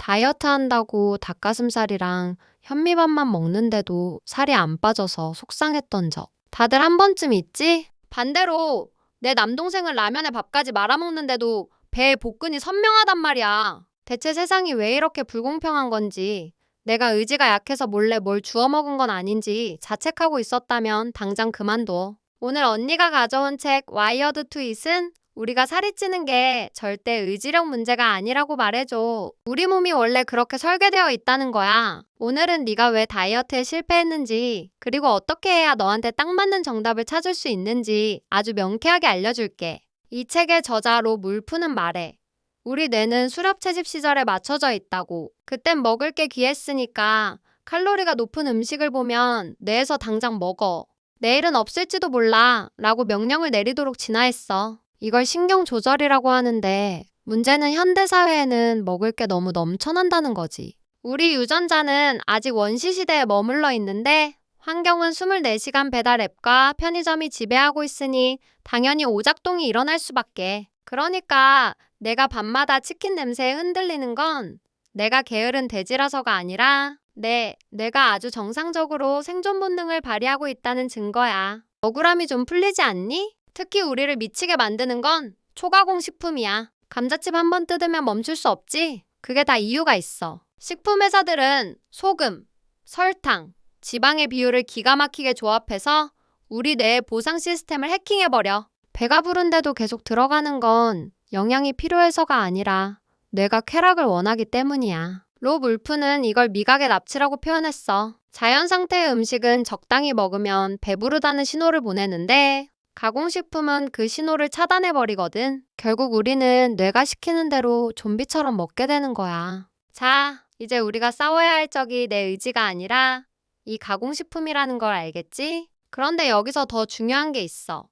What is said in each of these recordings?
다이어트 한다고 닭가슴살이랑 현미밥만 먹는데도 살이 안 빠져서 속상했던 적. 다들 한 번쯤 있지? 반대로 내 남동생은 라면에 밥까지 말아먹는데도 배에 복근이 선명하단 말이야. 대체 세상이 왜 이렇게 불공평한 건지, 내가 의지가 약해서 몰래 뭘 주워 먹은 건 아닌지 자책하고 있었다면 당장 그만둬. 오늘 언니가 가져온 책 와이어드 투 잇은 우리가 살이 찌는 게 절대 의지력 문제가 아니라고 말해줘. 우리 몸이 원래 그렇게 설계되어 있다는 거야. 오늘은 네가 왜 다이어트에 실패했는지, 그리고 어떻게 해야 너한테 딱 맞는 정답을 찾을 수 있는지 아주 명쾌하게 알려줄게. 이 책의 저자 로 물프는 말해. 우리 뇌는 수렵 채집 시절에 맞춰져 있다고. 그땐 먹을 게 귀했으니까 칼로리가 높은 음식을 보면 뇌에서 당장 먹어. 내일은 없을지도 몰라 라고 명령을 내리도록 진화했어. 이걸 신경 조절이라고 하는데, 문제는 현대사회에는 먹을 게 너무 넘쳐난다는 거지. 우리 유전자는 아직 원시 시대에 머물러 있는데 환경은 24시간 배달 앱과 편의점이 지배하고 있으니 당연히 오작동이 일어날 수밖에. 그러니까 내가 밤마다 치킨 냄새에 흔들리는 건 내가 게으른 돼지라서가 아니라 뇌가 아주 정상적으로 생존 본능을 발휘하고 있다는 증거야. 억울함이 좀 풀리지 않니? 특히 우리를 미치게 만드는 건 초가공 식품이야. 감자칩 한 번 뜯으면 멈출 수 없지? 그게 다 이유가 있어. 식품 회사들은 소금, 설탕, 지방의 비율을 기가 막히게 조합해서 우리 뇌의 보상 시스템을 해킹해버려. 배가 부른데도 계속 들어가는 건 영양이 필요해서가 아니라 뇌가 쾌락을 원하기 때문이야. 로 물프는 이걸 미각의 납치라고 표현했어. 자연 상태의 음식은 적당히 먹으면 배부르다는 신호를 보내는데 가공식품은 그 신호를 차단해버리거든. 결국 우리는 뇌가 시키는 대로 좀비처럼 먹게 되는 거야. 자, 이제 우리가 싸워야 할 적이 내 의지가 아니라 이 가공식품이라는 걸 알겠지? 그런데 여기서 더 중요한 게 있어.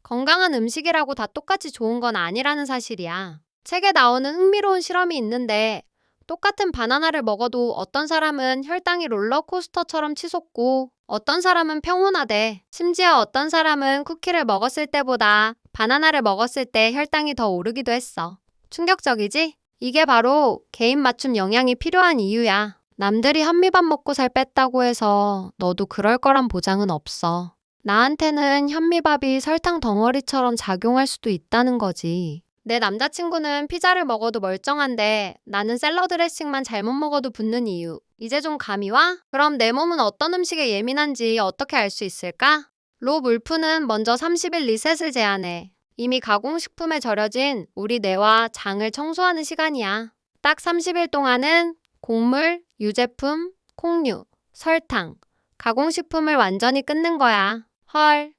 건강한 음식이라고 다 똑같이 좋은 건 아니라는 사실이야. 책에 나오는 흥미로운 실험이 있는데 똑같은 바나나를 먹어도 어떤 사람은 혈당이 롤러코스터처럼 치솟고 어떤 사람은 평온하대. 심지어 어떤 사람은 쿠키를 먹었을 때보다 바나나를 먹었을 때 혈당이 더 오르기도 했어. 충격적이지? 이게 바로 개인 맞춤 영양이 필요한 이유야. 남들이 현미밥 먹고 살 뺐다고 해서 너도 그럴 거란 보장은 없어. 나한테는 현미밥이 설탕 덩어리처럼 작용할 수도 있다는 거지. 내 남자친구는 피자를 먹어도 멀쩡한데 나는 샐러드 드레싱만 잘못 먹어도 붓는 이유. 이제 좀 감이 와? 그럼 내 몸은 어떤 음식에 예민한지 어떻게 알 수 있을까? 로 물프는 먼저 30일 리셋을 제안해. 이미 가공식품에 절여진 우리 뇌와 장을 청소하는 시간이야. 딱 30일 동안은 곡물, 유제품, 콩류, 설탕, 가공식품을 완전히 끊는 거야. 헐,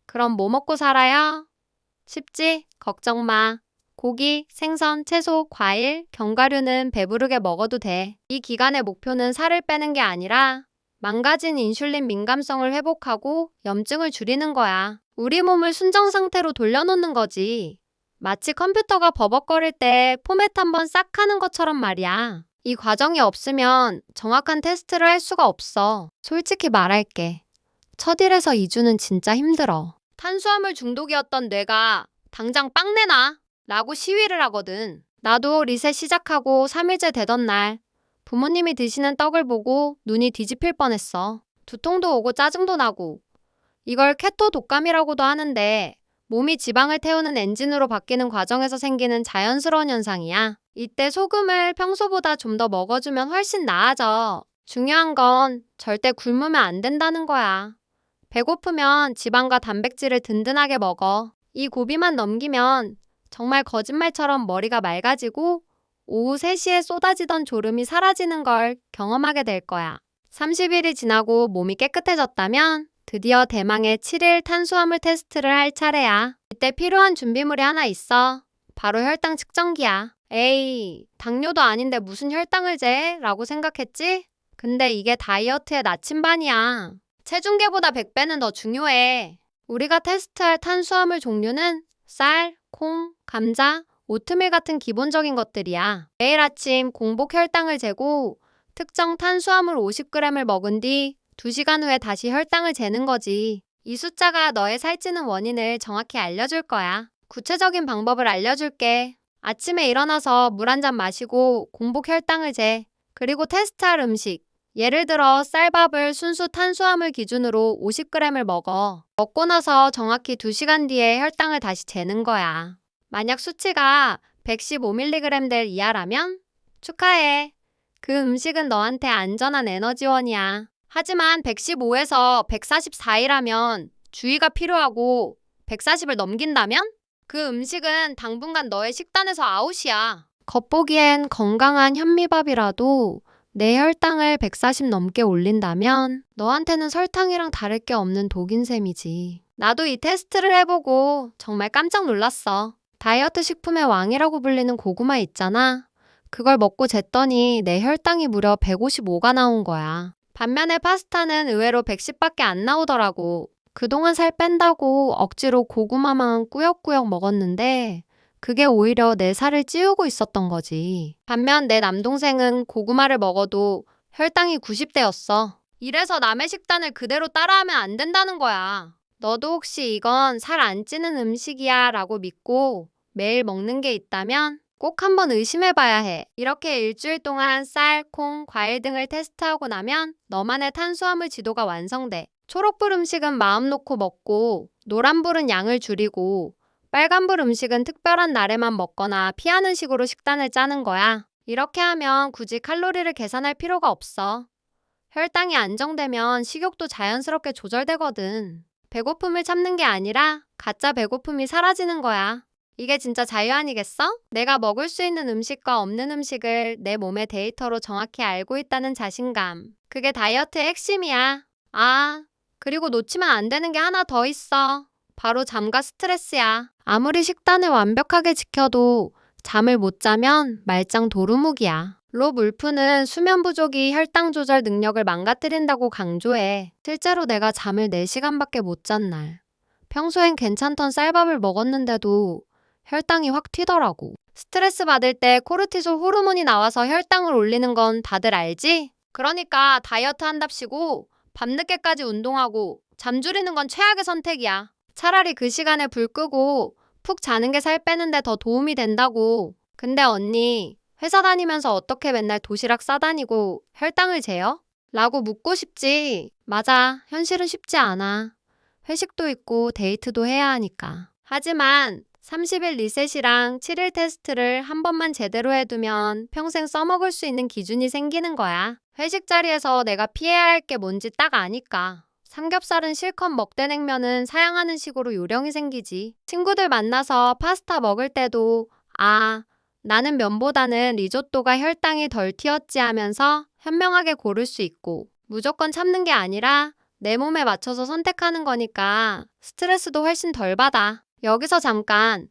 그럼 뭐 먹고 살아요? 쉽지? 걱정 마. 고기, 생선, 채소, 과일, 견과류는 배부르게 먹어도 돼. 이 기간의 목표는 살을 빼는 게 아니라 망가진 인슐린 민감성을 회복하고 염증을 줄이는 거야. 우리 몸을 순정 상태로 돌려놓는 거지. 마치 컴퓨터가 버벅거릴 때 포맷 한번 싹 하는 것처럼 말이야. 이 과정이 없으면 정확한 테스트를 할 수가 없어. 솔직히 말할게. 첫 1에서 2주는 진짜 힘들어. 탄수화물 중독이었던 뇌가 당장 빵 내놔 라고 시위를 하거든. 나도 리셋 시작하고 3일째 되던 날 부모님이 드시는 떡을 보고 눈이 뒤집힐 뻔했어. 두통도 오고 짜증도 나고. 이걸 케토 독감이라고도 하는데 몸이 지방을 태우는 엔진으로 바뀌는 과정에서 생기는 자연스러운 현상이야. 이때 소금을 평소보다 좀 더 먹어주면 훨씬 나아져. 중요한 건 절대 굶으면 안 된다는 거야. 배고프면 지방과 단백질을 든든하게 먹어. 이 고비만 넘기면 정말 거짓말처럼 머리가 맑아지고 오후 3시에 쏟아지던 졸음이 사라지는 걸 경험하게 될 거야. 30일이 지나고 몸이 깨끗해졌다면 드디어 대망의 7일 탄수화물 테스트를 할 차례야. 이때 필요한 준비물이 하나 있어. 바로 혈당 측정기야. 에이, 당뇨도 아닌데 무슨 혈당을 재? 라고 생각했지? 근데 이게 다이어트의 나침반이야. 체중계보다 100배는 더 중요해. 우리가 테스트할 탄수화물 종류는 쌀, 콩, 감자, 오트밀 같은 기본적인 것들이야. 매일 아침 공복 혈당을 재고 특정 탄수화물 50g을 먹은 뒤 2시간 후에 다시 혈당을 재는 거지. 이 숫자가 너의 살찌는 원인을 정확히 알려줄 거야. 구체적인 방법을 알려줄게. 아침에 일어나서 물 한 잔 마시고 공복 혈당을 재. 그리고 테스트할 음식. 예를 들어 쌀밥을 순수 탄수화물 기준으로 50g을 먹어. 먹고 나서 정확히 2시간 뒤에 혈당을 다시 재는 거야. 만약 수치가 115mg 이하라면 축하해. 그 음식은 너한테 안전한 에너지원이야. 하지만 115에서 144이라면 주의가 필요하고 140을 넘긴다면 그 음식은 당분간 너의 식단에서 아웃이야. 겉보기엔 건강한 현미밥이라도 내 혈당을 140 넘게 올린다면 너한테는 설탕이랑 다를 게 없는 독인 셈이지. 나도 이 테스트를 해보고 정말 깜짝 놀랐어. 다이어트 식품의 왕이라고 불리는 고구마 있잖아. 그걸 먹고 쟀더니 내 혈당이 무려 155가 나온 거야. 반면에 파스타는 의외로 110밖에 안 나오더라고. 그동안 살 뺀다고 억지로 고구마만 꾸역꾸역 먹었는데 그게 오히려 내 살을 찌우고 있었던 거지. 반면 내 남동생은 고구마를 먹어도 혈당이 90대였어. 이래서 남의 식단을 그대로 따라하면 안 된다는 거야. 너도 혹시 이건 살 안 찌는 음식이야 라고 믿고 매일 먹는 게 있다면 꼭 한번 의심해봐야 해. 이렇게 일주일 동안 쌀, 콩, 과일 등을 테스트하고 나면 너만의 탄수화물 지도가 완성돼. 초록불 음식은 마음 놓고 먹고 노란불은 양을 줄이고 빨간불 음식은 특별한 날에만 먹거나 피하는 식으로 식단을 짜는 거야. 이렇게 하면 굳이 칼로리를 계산할 필요가 없어. 혈당이 안정되면 식욕도 자연스럽게 조절되거든. 배고픔을 참는 게 아니라 가짜 배고픔이 사라지는 거야. 이게 진짜 자유 아니겠어? 내가 먹을 수 있는 음식과 없는 음식을 내 몸의 데이터로 정확히 알고 있다는 자신감. 그게 다이어트의 핵심이야. 아, 그리고 놓치면 안 되는 게 하나 더 있어. 바로 잠과 스트레스야. 아무리 식단을 완벽하게 지켜도 잠을 못 자면 말짱 도루묵이야. 로 울프는 수면 부족이 혈당 조절 능력을 망가뜨린다고 강조해. 실제로 내가 잠을 4시간밖에 못 잔 날. 평소엔 괜찮던 쌀밥을 먹었는데도 혈당이 확 튀더라고. 스트레스 받을 때 코르티솔 호르몬이 나와서 혈당을 올리는 건 다들 알지? 그러니까 다이어트 한답시고 밤늦게까지 운동하고 잠 줄이는 건 최악의 선택이야. 차라리 그 시간에 불 끄고 푹 자는 게 살 빼는데 더 도움이 된다고. 근데 언니, 회사 다니면서 어떻게 맨날 도시락 싸다니고 혈당을 재요? 라고 묻고 싶지. 맞아, 현실은 쉽지 않아. 회식도 있고 데이트도 해야 하니까. 하지만 30일 리셋이랑 7일 테스트를 한 번만 제대로 해두면 평생 써먹을 수 있는 기준이 생기는 거야. 회식 자리에서 내가 피해야 할 게 뭔지 딱 아니까. 삼겹살은 실컷 먹되 냉면은 사양하는 식으로 요령이 생기지. 친구들 만나서 파스타 먹을 때도 나는 면보다는 리조또가 혈당이 덜 튀었지 하면서 현명하게 고를 수 있고 무조건 참는 게 아니라 내 몸에 맞춰서 선택하는 거니까 스트레스도 훨씬 덜 받아. 여기서 잠깐,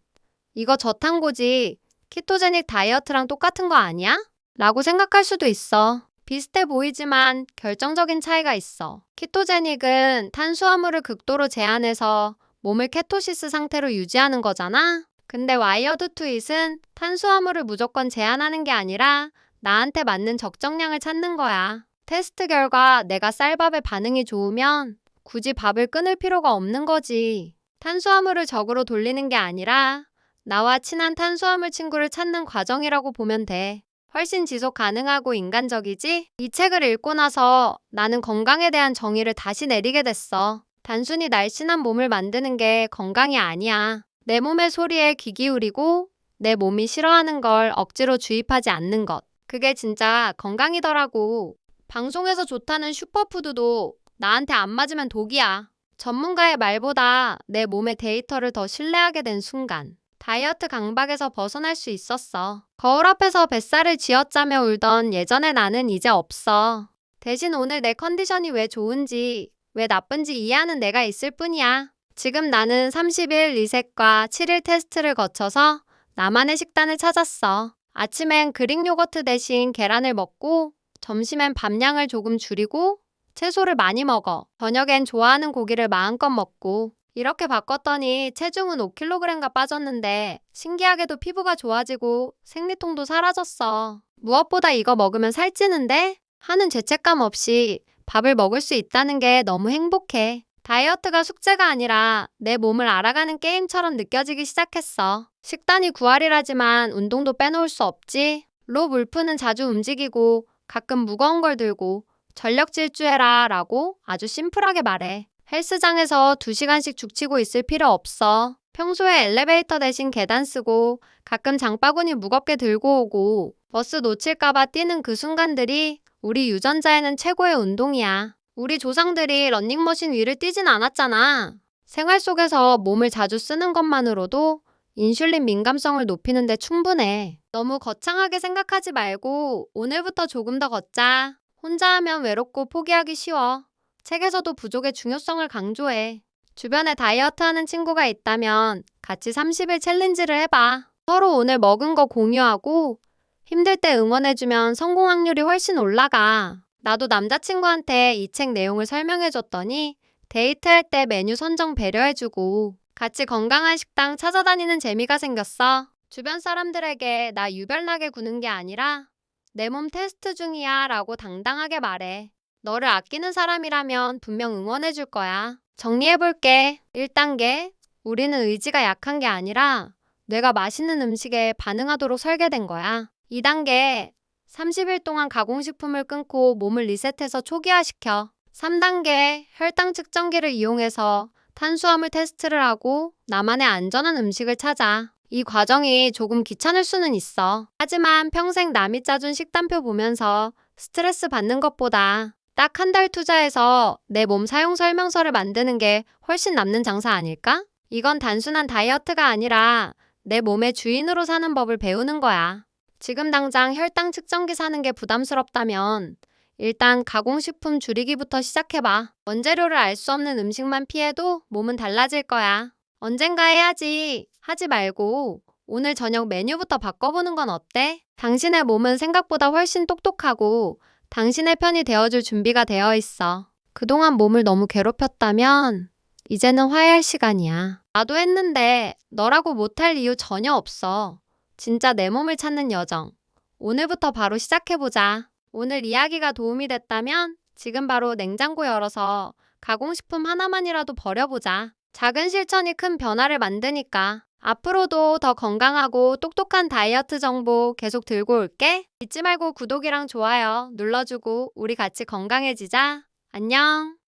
이거 저탄고지 키토제닉 다이어트랑 똑같은 거 아니야? 라고 생각할 수도 있어. 비슷해 보이지만 결정적인 차이가 있어. 키토제닉은 탄수화물을 극도로 제한해서 몸을 케토시스 상태로 유지하는 거잖아? 근데 와이어드 투 잇은 탄수화물을 무조건 제한하는 게 아니라 나한테 맞는 적정량을 찾는 거야. 테스트 결과 내가 쌀밥에 반응이 좋으면 굳이 밥을 끊을 필요가 없는 거지. 탄수화물을 적으로 돌리는 게 아니라 나와 친한 탄수화물 친구를 찾는 과정이라고 보면 돼. 훨씬 지속 가능하고 인간적이지? 이 책을 읽고 나서 나는 건강에 대한 정의를 다시 내리게 됐어. 단순히 날씬한 몸을 만드는 게 건강이 아니야. 내 몸의 소리에 귀 기울이고 내 몸이 싫어하는 걸 억지로 주입하지 않는 것. 그게 진짜 건강이더라고. 방송에서 좋다는 슈퍼푸드도 나한테 안 맞으면 독이야. 전문가의 말보다 내 몸의 데이터를 더 신뢰하게 된 순간 다이어트 강박에서 벗어날 수 있었어. 거울 앞에서 뱃살을 쥐어짜며 울던 예전의 나는 이제 없어. 대신 오늘 내 컨디션이 왜 좋은지, 왜 나쁜지 이해하는 내가 있을 뿐이야. 지금 나는 30일 리셋과 7일 테스트를 거쳐서 나만의 식단을 찾았어. 아침엔 그릭 요거트 대신 계란을 먹고 점심엔 밥량을 조금 줄이고 채소를 많이 먹어. 저녁엔 좋아하는 고기를 마음껏 먹고. 이렇게 바꿨더니 체중은 5kg가 빠졌는데 신기하게도 피부가 좋아지고 생리통도 사라졌어. 무엇보다 이거 먹으면 살찌는데? 하는 죄책감 없이 밥을 먹을 수 있다는 게 너무 행복해. 다이어트가 숙제가 아니라 내 몸을 알아가는 게임처럼 느껴지기 시작했어. 식단이 구할이라지만 운동도 빼놓을 수 없지. 로 물프는 자주 움직이고 가끔 무거운 걸 들고 전력 질주해라 라고 아주 심플하게 말해. 헬스장에서 2시간씩 죽치고 있을 필요 없어. 평소에 엘리베이터 대신 계단 쓰고 가끔 장바구니 무겁게 들고 오고 버스 놓칠까봐 뛰는 그 순간들이 우리 유전자에는 최고의 운동이야. 우리 조상들이 런닝머신 위를 뛰진 않았잖아. 생활 속에서 몸을 자주 쓰는 것만으로도 인슐린 민감성을 높이는 데 충분해. 너무 거창하게 생각하지 말고 오늘부터 조금 더 걷자. 혼자 하면 외롭고 포기하기 쉬워. 책에서도 부족의 중요성을 강조해. 주변에 다이어트 하는 친구가 있다면 같이 30일 챌린지를 해봐. 서로 오늘 먹은 거 공유하고 힘들 때 응원해주면 성공 확률이 훨씬 올라가. 나도 남자친구한테 이 책 내용을 설명해줬더니 데이트할 때 메뉴 선정 배려해주고 같이 건강한 식당 찾아다니는 재미가 생겼어. 주변 사람들에게 나 유별나게 구는 게 아니라 내 몸 테스트 중이야 라고 당당하게 말해. 너를 아끼는 사람이라면 분명 응원해줄 거야. 정리해볼게. 1단계. 우리는 의지가 약한 게 아니라 뇌가 맛있는 음식에 반응하도록 설계된 거야. 2단계. 30일 동안 가공식품을 끊고 몸을 리셋해서 초기화시켜. 3단계. 혈당 측정기를 이용해서 탄수화물 테스트를 하고 나만의 안전한 음식을 찾아. 이 과정이 조금 귀찮을 수는 있어. 하지만 평생 남이 짜준 식단표 보면서 스트레스 받는 것보다 딱 1달 투자해서 내 몸 사용 설명서를 만드는 게 훨씬 남는 장사 아닐까? 이건 단순한 다이어트가 아니라 내 몸의 주인으로 사는 법을 배우는 거야. 지금 당장 혈당 측정기 사는 게 부담스럽다면 일단 가공식품 줄이기부터 시작해봐. 원재료를 알 수 없는 음식만 피해도 몸은 달라질 거야. 언젠가 해야지 하지 말고 오늘 저녁 메뉴부터 바꿔보는 건 어때? 당신의 몸은 생각보다 훨씬 똑똑하고 당신의 편이 되어줄 준비가 되어 있어. 그동안 몸을 너무 괴롭혔다면 이제는 화해할 시간이야. 나도 했는데 너라고 못할 이유 전혀 없어. 진짜 내 몸을 찾는 여정. 오늘부터 바로 시작해보자. 오늘 이야기가 도움이 됐다면 지금 바로 냉장고 열어서 가공식품 하나만이라도 버려보자. 작은 실천이 큰 변화를 만드니까. 앞으로도 더 건강하고 똑똑한 다이어트 정보 계속 들고 올게. 잊지 말고 구독이랑 좋아요 눌러주고 우리 같이 건강해지자. 안녕.